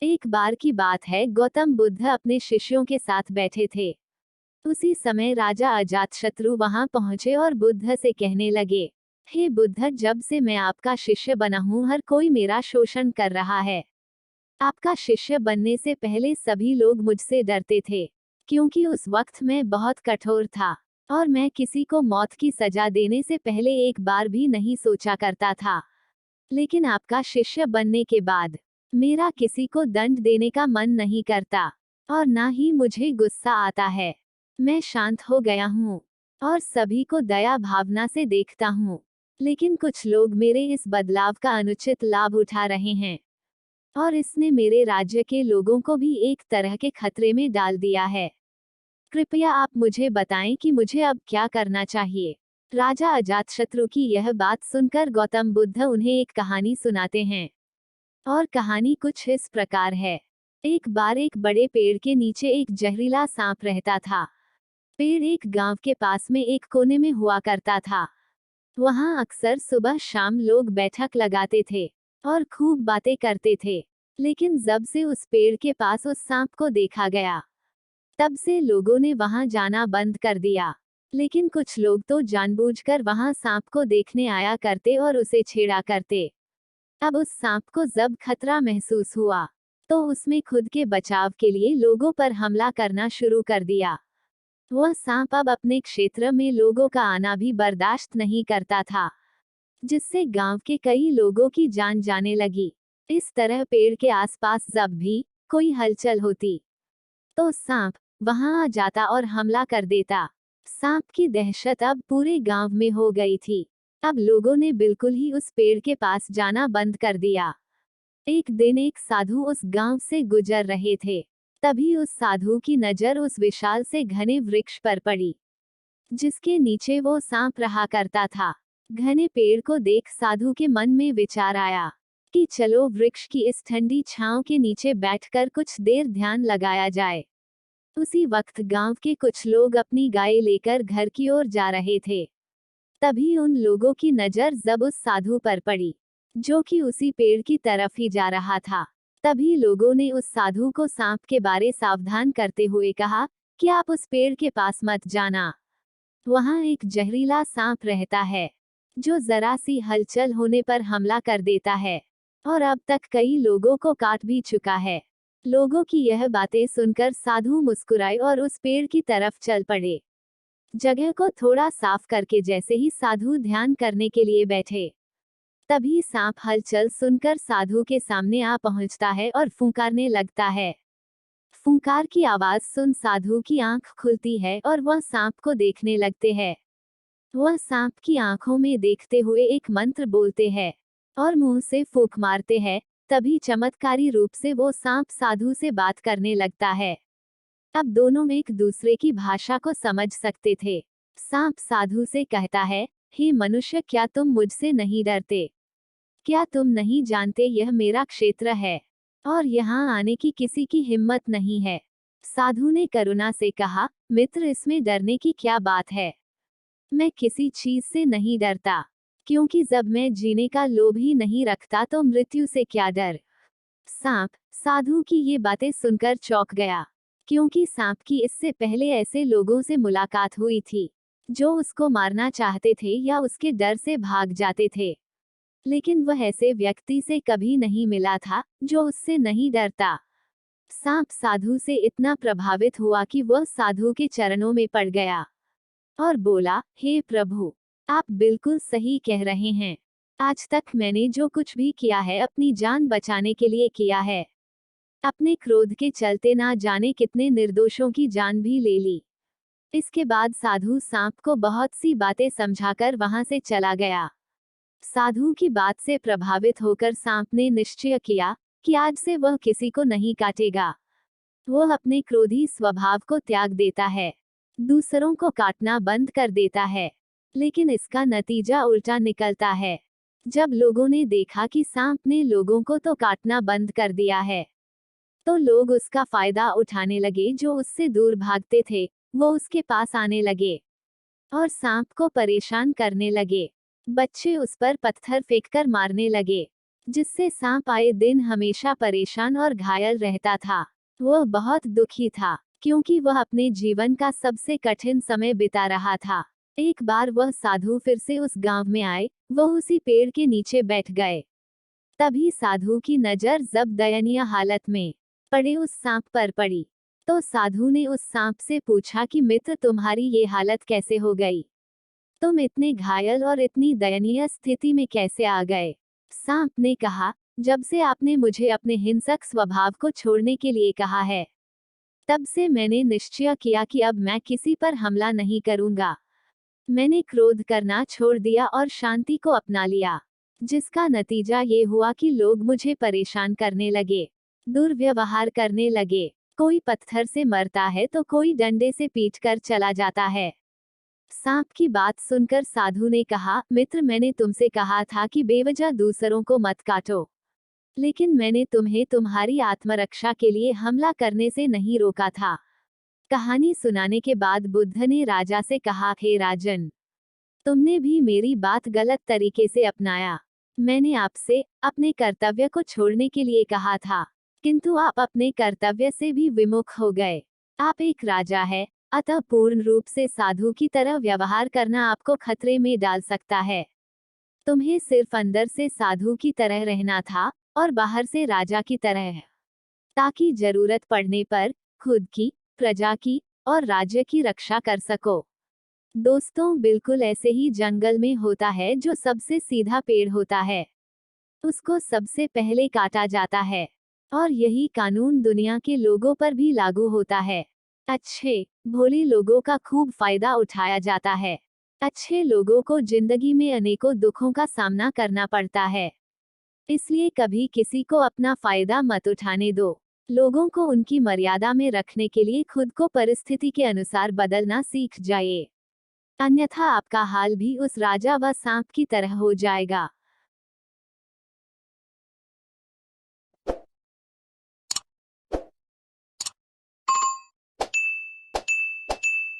एक बार की बात है, गौतम बुद्ध अपने शिष्यों के साथ बैठे थे। उसी समय राजा अजातशत्रु वहां पहुंचे और बुद्ध से कहने लगे, हे बुद्ध, जब से मैं आपका शिष्य बना हूं, हर कोई मेरा शोषण कर रहा है। आपका शिष्य बनने से पहले सभी लोग मुझसे डरते थे, क्योंकि उस वक्त मैं बहुत कठोर था और मैं किसी को मौत की सजा देने से पहले एक बार भी नहीं सोचा करता था। लेकिन आपका शिष्य बनने के बाद मेरा किसी को दंड देने का मन नहीं करता और ना ही मुझे गुस्सा आता है। मैं शांत हो गया हूँ और सभी को दया भावना से देखता हूँ। लेकिन कुछ लोग मेरे इस बदलाव का अनुचित लाभ उठा रहे हैं और इसने मेरे राज्य के लोगों को भी एक तरह के खतरे में डाल दिया है। कृपया आप मुझे बताएं कि मुझे अब क्या करना चाहिए। राजा अजातशत्रु की यह बात सुनकर गौतम बुद्ध उन्हें एक कहानी सुनाते हैं और कहानी कुछ इस प्रकार है। एक बार एक बड़े पेड़ के नीचे एक जहरीला सांप रहता था। पेड़ एक गांव के पास में एक कोने में हुआ करता था। वहां अक्सर सुबह शाम लोग बैठक लगाते थे और खूब बातें करते थे। लेकिन जब से उस पेड़ के पास उस सांप को देखा गया, तब से लोगों ने वहां जाना बंद कर दिया। लेकिन कुछ लोग तो जानबूझकर वहां सांप को देखने आया करते और उसे छेड़ा करते। अब उस सांप को जब खतरा महसूस हुआ, तो उसमें खुद के बचाव के लिए लोगों पर हमला करना शुरू कर दिया। वह सांप अब अपने क्षेत्र में लोगों का आना भी बर्दाश्त नहीं करता था, जिससे गांव के कई लोगों की जान जाने लगी। इस तरह पेड़ के आसपास जब भी कोई हलचल होती, तो सांप वहां आ जाता और हमला कर देता। सांप की दहशत अब पूरे गांव में हो गई थी। अब लोगों ने बिल्कुल ही उस पेड़ के पास जाना बंद कर दिया। एक दिन एक साधु उस गांव से गुजर रहे थे। तभी उस साधु की नजर उस विशाल से घने वृक्ष पर पड़ी, जिसके नीचे वो सांप रहा करता था। घने पेड़ को देख साधु के मन में विचार आया कि चलो वृक्ष की इस ठंडी छांव के नीचे बैठकर कुछ देर ध्यान लगाया जाए। उसी वक्त गांव के कुछ लोग अपनी गाय लेकर घर की ओर जा रहे थे। तभी उन लोगों की नजर जब उस साधु पर पड़ी, जो कि उसी पेड़ की तरफ ही जा रहा था। तभी लोगों ने उस साधु को सांप के बारे सावधान करते हुए कहा कि आप उस पेड़ के पास मत जाना। वहां एक जहरीला सांप रहता है, जो जरा सी हलचल होने पर हमला कर देता है और अब तक कई लोगों को काट भी चुका है। लोगों की यह बातें सुनकर साधु मुस्कुराए और उस पेड़ की तरफ चल पड़े। जगह को थोड़ा साफ करके जैसे ही साधु ध्यान करने के लिए बैठे, तभी सांप हलचल सुनकर साधु के सामने आ पहुंचता है और फुंकारने लगता है। फुंकार की आवाज सुन साधु की आंख खुलती है और वह सांप को देखने लगते हैं। वह सांप की आंखों में देखते हुए एक मंत्र बोलते हैं और मुंह से फूंक मारते हैं। तभी चमत्कारी रूप से वो सांप साधु से बात करने लगता है। अब दोनों एक दूसरे की भाषा को समझ सकते थे। सांप साधु से कहता है, हे मनुष्य, क्या तुम मुझसे नहीं डरते? क्या तुम नहीं जानते यह मेरा क्षेत्र है और यहाँ आने की किसी की हिम्मत नहीं है? साधु ने करुणा से कहा, मित्र, इसमें डरने की क्या बात है? मैं किसी चीज से नहीं डरता, क्योंकि जब मैं जीने का लोभ ही नहीं रखता तो मृत्यु से क्या डर। सांप साधु की ये बातें सुनकर चौंक गया, क्योंकि सांप की इससे पहले ऐसे लोगों से मुलाकात हुई थी जो उसको मारना चाहते थे या उसके डर से भाग जाते थे। लेकिन वह ऐसे व्यक्ति से कभी नहीं मिला था जो उससे नहीं डरता। सांप साधु से इतना प्रभावित हुआ कि वह साधु के चरणों में पड़ गया और बोला, हे प्रभु, आप बिल्कुल सही कह रहे हैं। आज तक मैंने जो कुछ भी किया है अपनी जान बचाने के लिए किया है। अपने क्रोध के चलते ना जाने कितने निर्दोषों की जान भी ले ली। इसके बाद साधु सांप को बहुत सी बातें समझाकर वहां से चला गया। साधु की बात से प्रभावित होकर सांप ने निश्चय किया कि आज से वह किसी को नहीं काटेगा। वह अपने क्रोधी स्वभाव को त्याग देता है, दूसरों को काटना बंद कर देता है। लेकिन इसका नतीजा उल्टा निकलता है। जब लोगों ने देखा कि सांप ने लोगों को तो काटना बंद कर दिया है, तो लोग उसका फायदा उठाने लगे। जो उससे दूर भागते थे वो उसके पास आने लगे और सांप को परेशान करने लगे। बच्चे उस पर पत्थर फेंककर मारने लगे, जिससे सांप आए दिन हमेशा परेशान और घायल रहता था। वह बहुत दुखी था, क्योंकि वह अपने जीवन का सबसे कठिन समय बिता रहा था। एक बार वह साधु फिर से उस गांव में आए, वह उसी पेड़ के नीचे बैठ गए। तभी साधु की नजर जब दयनीय हालत में पड़े उस सांप पर पड़ी, तो साधु ने उस सांप से पूछा कि मित्र, तुम्हारी ये हालत कैसे हो गई? तुम इतने घायल और इतनी दयनीय स्थिति में कैसे आ गए? सांप ने कहा, जब से आपने मुझे अपने हिंसक स्वभाव को छोड़ने के लिए कहा है, तब से मैंने निश्चय किया कि अब मैं किसी पर हमला नहीं करूंगा। मैंने क्रोध करना छोड़ दिया और शांति को अपना लिया, जिसका नतीजा ये हुआ कि लोग मुझे परेशान करने लगे, दुर्व्यवहार करने लगे। कोई पत्थर से मरता है तो कोई डंडे से पीट कर चला जाता है। सांप की बात सुनकर साधु ने कहा, मित्र, मैंने तुमसे कहा था कि बेवजह दूसरों को मत काटो, लेकिन मैंने तुम्हें तुम्हारी आत्मरक्षा के लिए हमला करने से नहीं रोका था। कहानी सुनाने के बाद बुद्ध ने राजा से कहा, हे राजन, तुमने भी मेरी बात गलत तरीके से अपनाया। मैंने आपसे अपने कर्तव्य को छोड़ने के लिए कहा था, किंतु आप अपने कर्तव्य से भी विमुख हो गए। आप एक राजा है, अतः पूर्ण रूप से साधु की तरह व्यवहार करना आपको खतरे में डाल सकता है। तुम्हें सिर्फ अंदर से साधु की तरह रहना था और बाहर से राजा की तरह, ताकि जरूरत पड़ने पर खुद की, प्रजा की और राज्य की रक्षा कर सको। दोस्तों, बिल्कुल ऐसे ही जंगल में होता है जो सबसे सीधा पेड़ होता है, उसको सबसे पहले काटा जाता है, और यही कानून दुनिया के लोगों पर भी लागू होता है। अच्छे, भोले लोगों का खूब फायदा उठाया जाता है। अच्छे लोगों को जिंदगी में अनेकों दुखों का सामना करना पड़ता है, इसलिए कभी किसी को अपना फायदा मत उठाने दो। लोगों को उनकी मर्यादा में रखने के लिए खुद को परिस्थिति के अनुसार बदलना सीख जाइए, अन्यथा आपका हाल भी उस राजा व सांप की तरह हो जाएगा।